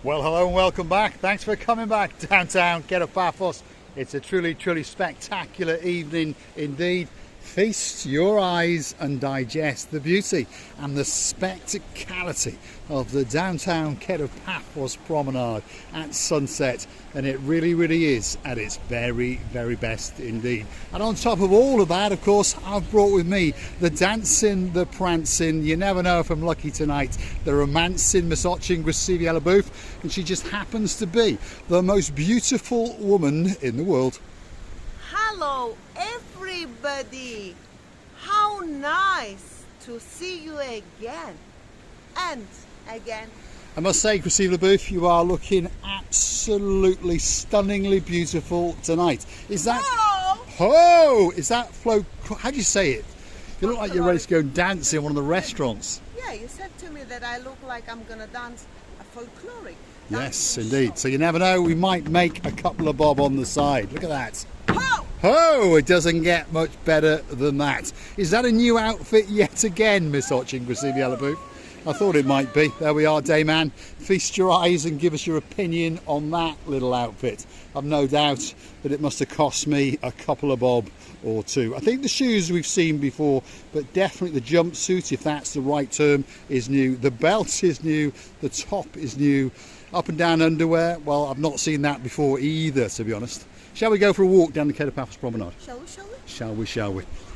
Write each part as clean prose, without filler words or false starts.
Well, hello and welcome back. Thanks for coming back downtown Kato Paphos. It's a truly spectacular evening indeed. Feast your eyes and digest the beauty and the spectacality of the downtown Kato Paphos Promenade at sunset, and it really is at its very best indeed. And on top of all of that, of course, I've brought with me the dancing, the prancing, you never know if I'm lucky tonight, the romancing Miss Gracieviela, and she just happens to be the most beautiful woman in the world. Hello everybody! How nice to see you again and again. I must say, Gracieviela, you are looking absolutely stunningly beautiful tonight. Is that... Oh! Is that flow... How do you say it? You look like you're ready to go dance in one of the restaurants. Yeah, you said to me that I look like I'm going to dance a folkloric. Yes, indeed. So you never know, we might make a couple of bob on the side. Look at that. Oh! Oh, it doesn't get much better than that. Is that a new outfit yet again, Miss Gracieviela? I thought it might be. There we are, Dayman. Feast your eyes and give us your opinion on that little outfit. I've no doubt that it must have cost me a couple of bob or two. I think the shoes we've seen before, but definitely the jumpsuit, if that's the right term, is new. The belt is new. The top is new. Up and down underwear, well, I've not seen that before either, to be honest. Shall we go for a walk down the Kato Paphos Promenade? Shall we?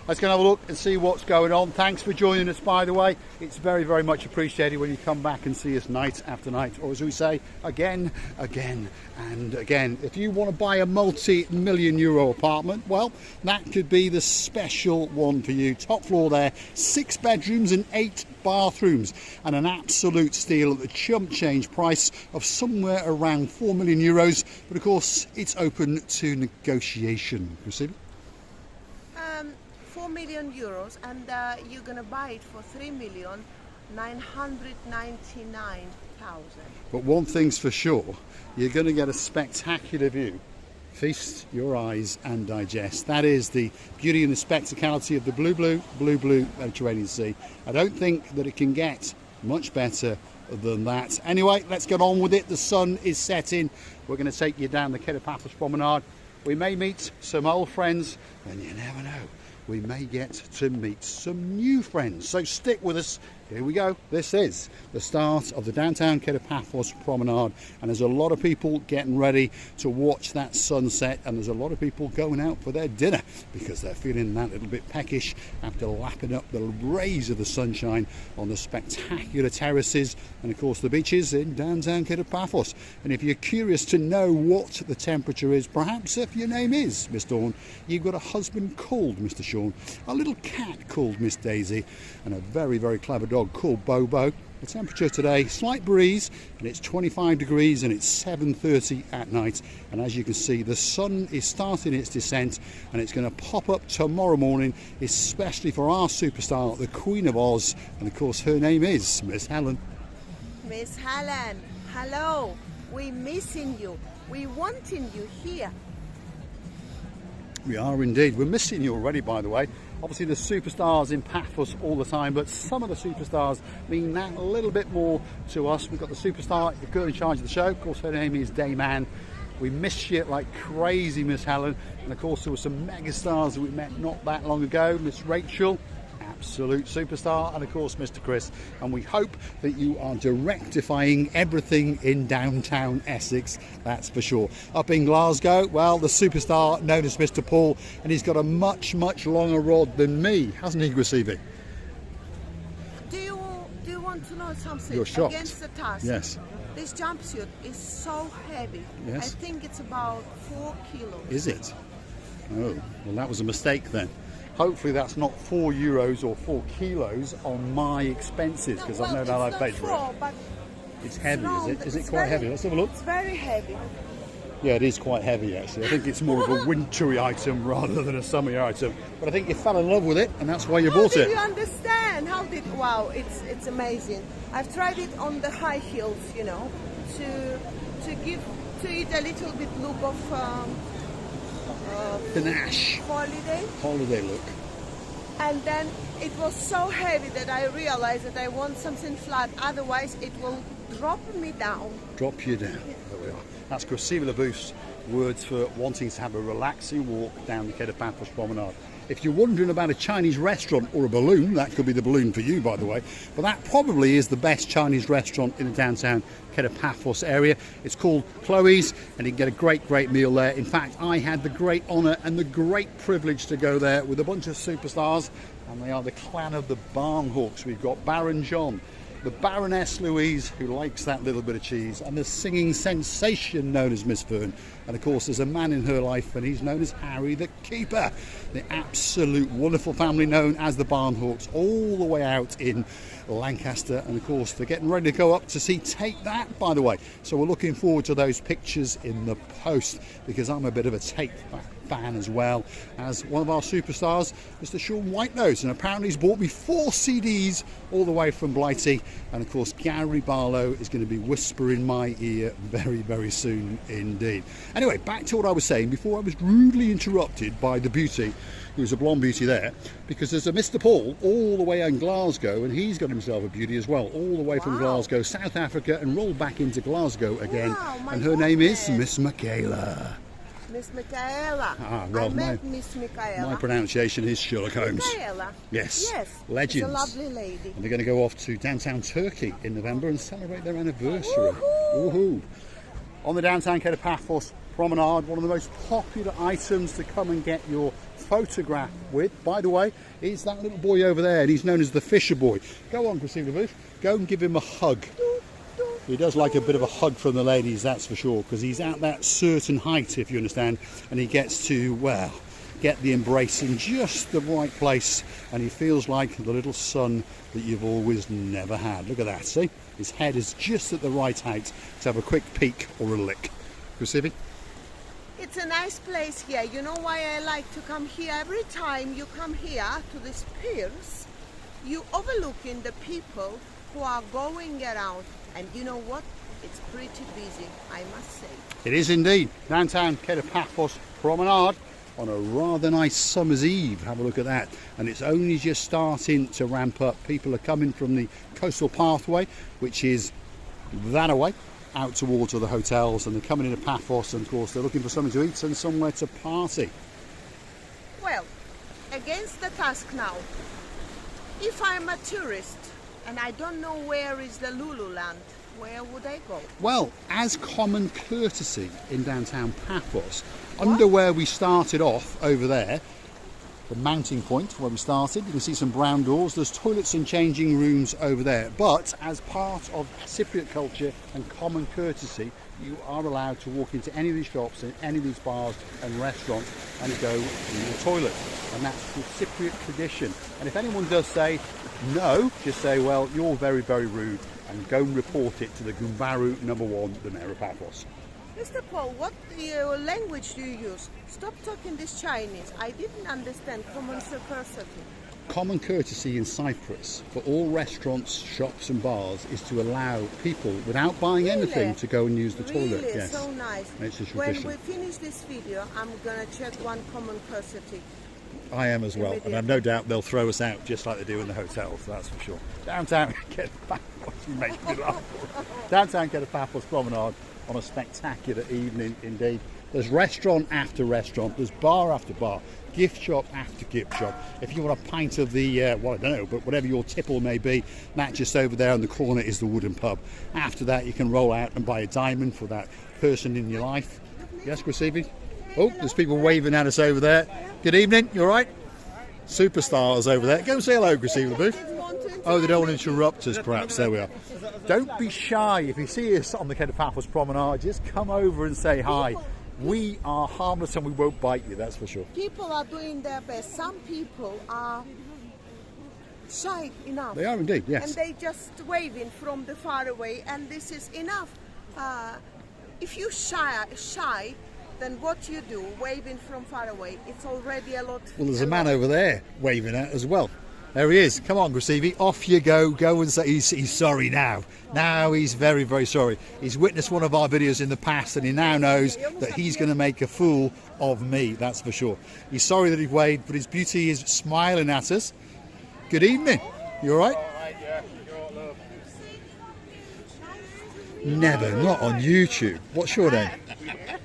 Let's go and have a look and see what's going on. Thanks for joining us, by the way. It's very much appreciated when you come back and see us night after night, or as we say, again and again. If you want to buy a multi-million euro apartment, well, that could be the special one for you. Top floor there, 6 bedrooms and 8 bathrooms, and an absolute steal at the chump change price of somewhere around 4 million euros. But of course, it's open to negotiation. Christina? 4 million euros, and you're gonna buy it for 3,999,000. But one thing's for sure, you're going to get a spectacular view. Feast your eyes and digest. That is the beauty and the spectacality of the blue Mediterranean Sea. I don't think that it can get much better than that. Anyway, let's get on with it. The sun is setting. We're going to take you down the Kato Paphos Promenade. We may meet some old friends, and you never know, we may get to meet some new friends. So stick with us. Here we go. This is the start of the downtown Kato Paphos Promenade, and there's a lot of people getting ready to watch that sunset, and there's a lot of people going out for their dinner because they're feeling that little bit peckish after lapping up the rays of the sunshine on the spectacular terraces and of course the beaches in downtown Kato Paphos. And if you're curious to know what the temperature is, perhaps if your name is Miss Dawn, you've got a husband called Mr. Sean, a little cat called Miss Daisy, and a very clever dog called Bobo. The temperature today, slight breeze, and it's 25 degrees and it's 7:30 at night. And as you can see, the sun is starting its descent, and it's going to pop up tomorrow morning, especially for our superstar, the Queen of Oz, and of course her name is Miss Helen. Miss Helen, hello. We're missing you. We're wanting you here. We are indeed. We're missing you already, by the way. Obviously the superstars in Paphos all the time, but some of the superstars mean that a little bit more to us. We've got the superstar, the girl in charge of the show. Of course, her name is Dayman. We miss you like crazy, Miss Helen. And of course, there were some mega stars that we met not that long ago. Miss Rachel, absolute superstar, and of course Mr. Chris. And we hope that you are directifying everything in downtown Essex, that's for sure. Up in Glasgow, well, the superstar known as Mr. Paul, and he's got a much longer rod than me, hasn't he, Gracieviela? Do you want to know something? You're shocked. Against the task. Yes. This jumpsuit is so heavy. Yes. I think it's about 4 kilos. Is it? Oh, well, that was a mistake then. Hopefully that's not 4 euros or 4 kilos on my expenses, because I've no doubt I've paid for it. But it's heavy, is it? Is it quite heavy? Let's have a look. It's very heavy. Yeah, it is quite heavy actually. I think it's more of a wintry item rather than a summer item. But I think you fell in love with it, and that's why you bought it. How did you understand? Wow, it's amazing. I've tried it on the high heels, you know, to give it a little bit look of panache. Holiday look. And then it was so heavy that I realized that I want something flat, otherwise it will drop me down. Drop you down. There we are. That's Krasiva Labus's words for wanting to have a relaxing walk down the Kato Paphos Promenade. If you're wondering about a Chinese restaurant or a balloon, that could be the balloon for you, by the way, but that probably is the best Chinese restaurant in the downtown Kato Paphos area. It's called Chloe's, and you can get a great meal there. In fact, I had the great honour and the great privilege to go there with a bunch of superstars, and they are the clan of the Barnhawks. We've got Baron John, the Baroness Louise, who likes that little bit of cheese, and the singing sensation known as Miss Fern. And of course, there's a man in her life, and he's known as Harry the Keeper. The absolute wonderful family known as the Barnhawks, all the way out in Lancaster. And of course, they're getting ready to go up to see Take That, by the way. So we're looking forward to those pictures in the post, because I'm a bit of a Take That fan as well as one of our superstars, Mr. Sean Whitenose, and apparently he's bought me 4 CDs all the way from Blighty. And of course, Gary Barlow is going to be whispering my ear very soon indeed. Anyway, back to what I was saying before I was rudely interrupted by the beauty, who's a blonde beauty there, because there's a Mr. Paul all the way in Glasgow, and he's got himself a beauty as well, all the way from Glasgow, South Africa, and rolled back into Glasgow again. And her name is Miss Michaela. Miss Michaela. Well, I met Miss Michaela. My pronunciation is Sherlock Holmes. Michaela. Yes. Legends. She's a lovely lady. And they're going to go off to downtown Turkey in November and celebrate their anniversary. Woohoo! On the downtown Kato Paphos Promenade, one of the most popular items to come and get your photograph with, by the way, is that little boy over there, and he's known as the Fisher Boy. Go on, Krasiva Labus. Go and give him a hug. He does like a bit of a hug from the ladies, that's for sure, because he's at that certain height, if you understand, and he gets to, well, get the embrace in just the right place, and he feels like the little son that you've always never had. Look at that, see? His head is just at the right height to have a quick peek or a lick. Krasiva? It's a nice place here. You know why I like to come here? Every time you come here to this piers, you overlooking the people who are going around. And you know what? It's pretty busy, I must say. It is indeed. Downtown Kato Paphos Promenade on a rather nice summer's eve. Have a look at that. And it's only just starting to ramp up. People are coming from the coastal pathway, which is that away, out towards the hotels, and they're coming into Paphos, and of course they're looking for something to eat and somewhere to party. Well, against the task now. If I'm a tourist and I don't know where is the Lululand, where would I go? Well, as common courtesy in downtown Paphos, under where we started off over there, the mounting point where we started, you can see some brown doors. There's toilets and changing rooms over there. But as part of Cypriot culture and common courtesy, you are allowed to walk into any of these shops and any of these bars and restaurants and go to the toilet. And that's the Cypriot tradition. And if anyone does say no, just say, well, you're very rude, and go and report it to the Gumbaru #1, the Mayor of Paphos. Mr. Paul, what language do you use? Stop talking this Chinese. I didn't understand common courtesy. Common courtesy in Cyprus for all restaurants, shops and bars is to allow people, without buying anything, to go and use the toilet. Yes. So nice. It's a tradition. When we finish this video, I'm going to check one common courtesy. I am as well, and I've no doubt they'll throw us out just like they do in the hotels, that's for sure. Downtown Kato Paphos, you make me laugh. Downtown Kato Paphos Promenade on a spectacular evening indeed. There's restaurant after restaurant, there's bar after bar, gift shop after gift shop. If you want a pint of the, well, I don't know, but whatever your tipple may be, that just over there in the corner is the wooden pub. After that, you can roll out and buy a diamond for that person in your life. Yes, Krasiva? Oh, there's people waving at us over there. Good evening, you all right? Superstars over there. Go and say hello, Krasiva Labus. Oh, they don't want to interrupt us, perhaps. There we are. Don't be shy. If you see us on the Kato Paphos Promenade, just come over and say hi. We are harmless and we won't bite you, that's for sure. People are doing their best. Some people are shy enough. They are indeed, yes. And they just waving from the far away, and this is enough. If you shy, then what you do, waving from far away, it's already a lot. Well, there's a man over there waving at as well. There he is. Come on, Krasiva, off you go. Go and say he's sorry now. Now he's very sorry. He's witnessed one of our videos in the past, and he now knows that he's going to make a fool of me, that's for sure. He's sorry that he waved, but his beauty is smiling at us. Good evening. You all right? All right, yeah. You're all love. Never, not on YouTube. What's your name?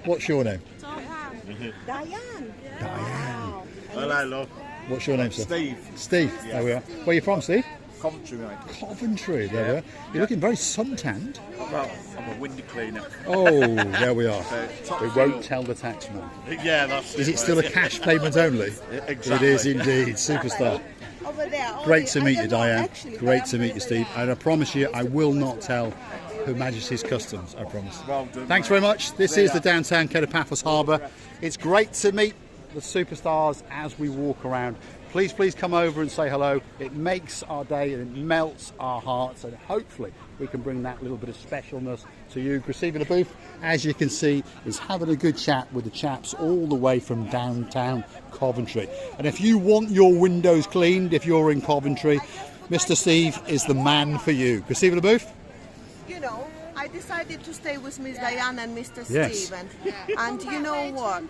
What's your name? Diane. Diane. Hello, love. What's your name, sir? Steve. Steve, there we are. Where are you from, Steve? Coventry, mate. Coventry, there we are. You're looking very suntanned. Well, I'm a window cleaner. Oh, there we are. So, We won't tell the taxman. Yeah, that's Is it still a cash payment only? Exactly. It is indeed, superstar. Over there. Great to meet you, I don't know, Diane. actually, Great but to meet you, Steve. And I promise you, I will not tell Her Majesty's Customs, I promise. Well done, Thanks mate. very much. This is the downtown Kato Paphos Harbour. It's great to meet the superstars as we walk around. Please come over and say hello. It makes our day and it melts our hearts, and hopefully we can bring that little bit of specialness to you. Gracevia Booth, as you can see, is having a good chat with the chaps all the way from downtown Coventry. And if you want your windows cleaned, if you're in Coventry, Mr. Steve is the man for you. Gracevia Booth? You know, I decided to stay with Miss Diane and Mr. Yes. Steve, and you know what?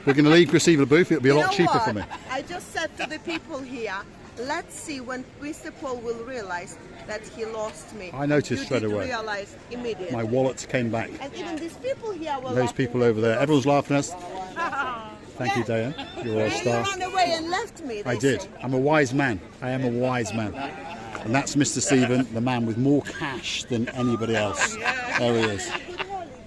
We're going to leave Gracevia Booth. It'll be a You lot know cheaper what? for me. I just said to the people here, let's see when Mr. Paul will realize that he lost me. I noticed You straight did away. realize immediately. My wallet came back. And even these people here were Those laughing people at over there, me. everyone's laughing at us. Thank you, Diane. You're a And you star. ran away and left me. I they did. say. I'm a wise man. I am a wise man. And that's Mr. Stephen, the man with more cash than anybody else. There he is.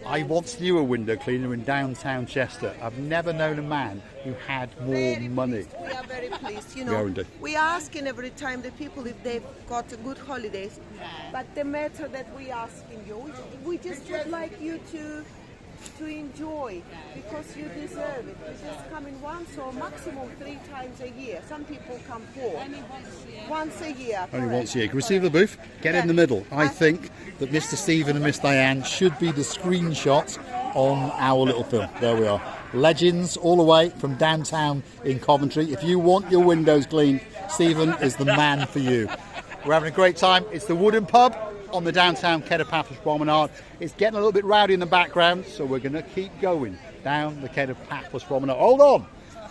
I once knew a window cleaner in downtown Chester. I've never known a man who had more Very money. pleased. We are very pleased. You We are know, indeed. we are asking every time the people if they've got good holidays. But the matter that we asking you, we just would like you to enjoy, because you deserve it. You just come in once or maximum 3 times a year. Some people come 4. Once a year. Only correct. once a year. Can we receive the booth? Get in the middle. I think that Mr. Stephen and Miss Diane should be the screenshot on our little film. There we are. Legends all the way from downtown in Coventry. If you want your windows cleaned, Stephen is the man for you. We're having a great time. It's the Wooden Pub on the downtown Kato Paphos Promenade. It's getting a little bit rowdy in the background, so we're going to keep going down the Kato Paphos Promenade. Hold on!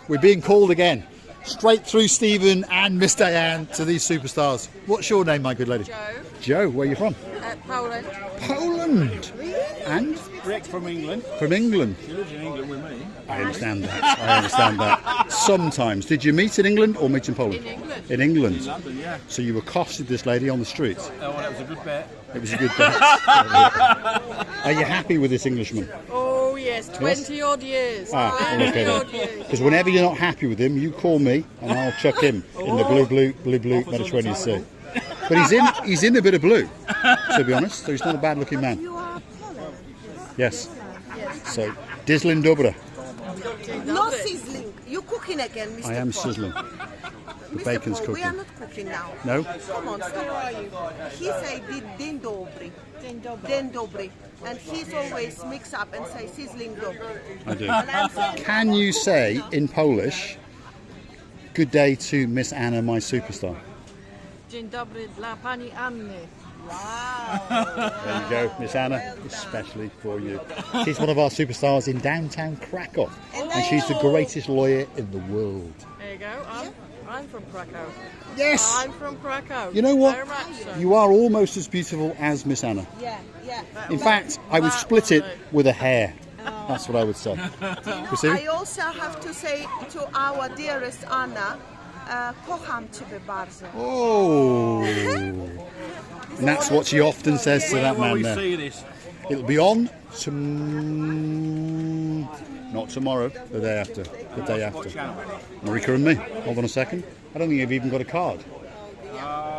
We're being called again. Straight through Stephen and Miss Diane to these superstars. What's your name, my good lady? Joe, Joe, where are you from? Poland. Poland! And? Rick from England. From England. He lives in England with me. I understand that. I understand that. Sometimes. Did you meet in England or meet in Poland? In England. In England. In London, yeah. So you accosted this lady on the street. Oh, well, that was a good bet. It was a good bet. Are you happy with this Englishman? Oh yes, 20 odd years. 20 odd years. Because whenever you're not happy with him, you call me and I'll chuck him in the blue Mediterranean Sea. But he's in a bit of blue, to be honest. So he's not a bad-looking man. You are Poland. Yes. So Dislin Dobra. No sizzling. You're cooking again, Mr. I am Paul. sizzling. The Mr. bacon's Paul, we are cooking. not cooking now. No? Come on, stop. He said din dobry. Den dobry. And he's always mix up and say sizzling dobry. I do. And I'm saying, Can you say in Polish, good day to Miss Anna, my superstar? Dzień dobry dla pani Anny. There you go, Miss Anna, especially for you. She's one of our superstars in downtown Krakow, and she's the greatest lawyer in the world. There you go. I'm from Krakow. Yes! I'm from Krakow. You know what? Very much so. You are almost as beautiful as Miss Anna. yeah. In fact, I would split it with a hair. That's what I would say. You see? I also have to say to our dearest Anna, kocham ciebie bardzo. Oh! And that's what she often says to that When man we there. see this, It'll be on not tomorrow, the day after. The day after. Marika and me. Hold on a second. I don't think you've even got a card.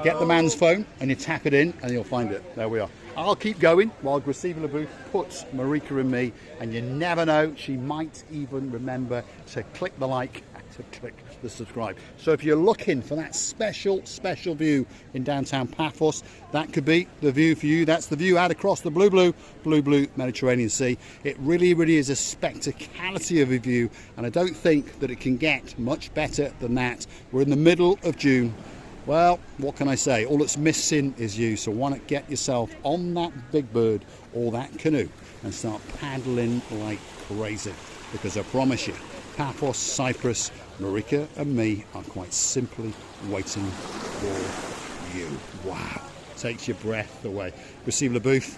Get the man's phone and you tap it in and you'll find it. There we are. I'll keep going while Gracevia Booth puts Marika and me, and you never know, she might even remember to click the like and to click the subscribe. So if you're looking for that special view in downtown Paphos, that could be the view for you. That's the view out across the blue Mediterranean Sea. It really is a spectacality of a view, and I don't think that it can get much better than that. We're in the middle of June. Well, what can I say? All that's missing is you. So why not get yourself on that big bird or that canoe and start paddling like crazy? Because I promise you, Paphos, Cyprus, Marika and me are quite simply waiting for you. Wow. takes your breath away. Receive LaBouffe,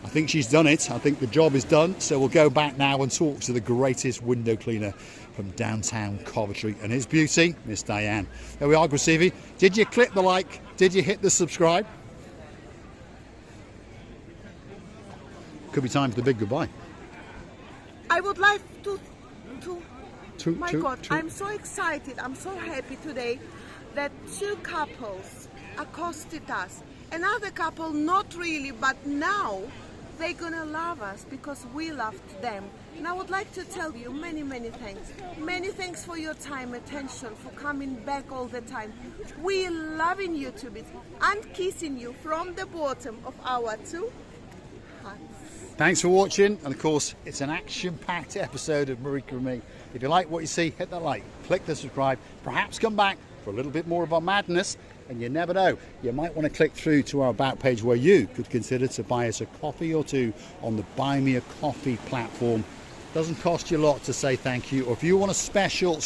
I think she's done it. I think the job is done. So we'll go back now and talk to the greatest window cleaner from downtown Coventry and his beauty, Miss Diane. There we are, Gracievi. Did you click the like? Did you hit the subscribe? Could be time for the big goodbye. I would like to my God, I'm so excited, I'm so happy today that 2 couples accosted us. Another couple, not really, but now they're gonna love us because we loved them. And I would like to tell you many, many thanks. Many thanks for your time, attention, for coming back all the time. We loving you to bits and kissing you from the bottom of our 2 hearts. Thanks for watching, and of course it's an action-packed episode of Marika and me. If you like what you see, hit that like, click the subscribe, perhaps come back for a little bit more of our madness, and you never know, you might want to click through to our About page where you could consider to buy us a coffee or 2 on the Buy Me a Coffee platform. Doesn't cost you a lot to say thank you, or if you want a special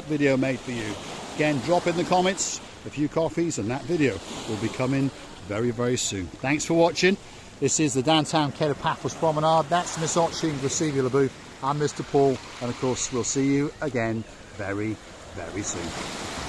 video made for you, again, drop in the comments a few coffees and that video will be coming very, very soon. Thanks for watching. This is the downtown Kato Paphos Promenade. That's Miss Otchi and Gracievi LaBouffe. I'm Mr. Paul, and of course we'll see you again very, very soon.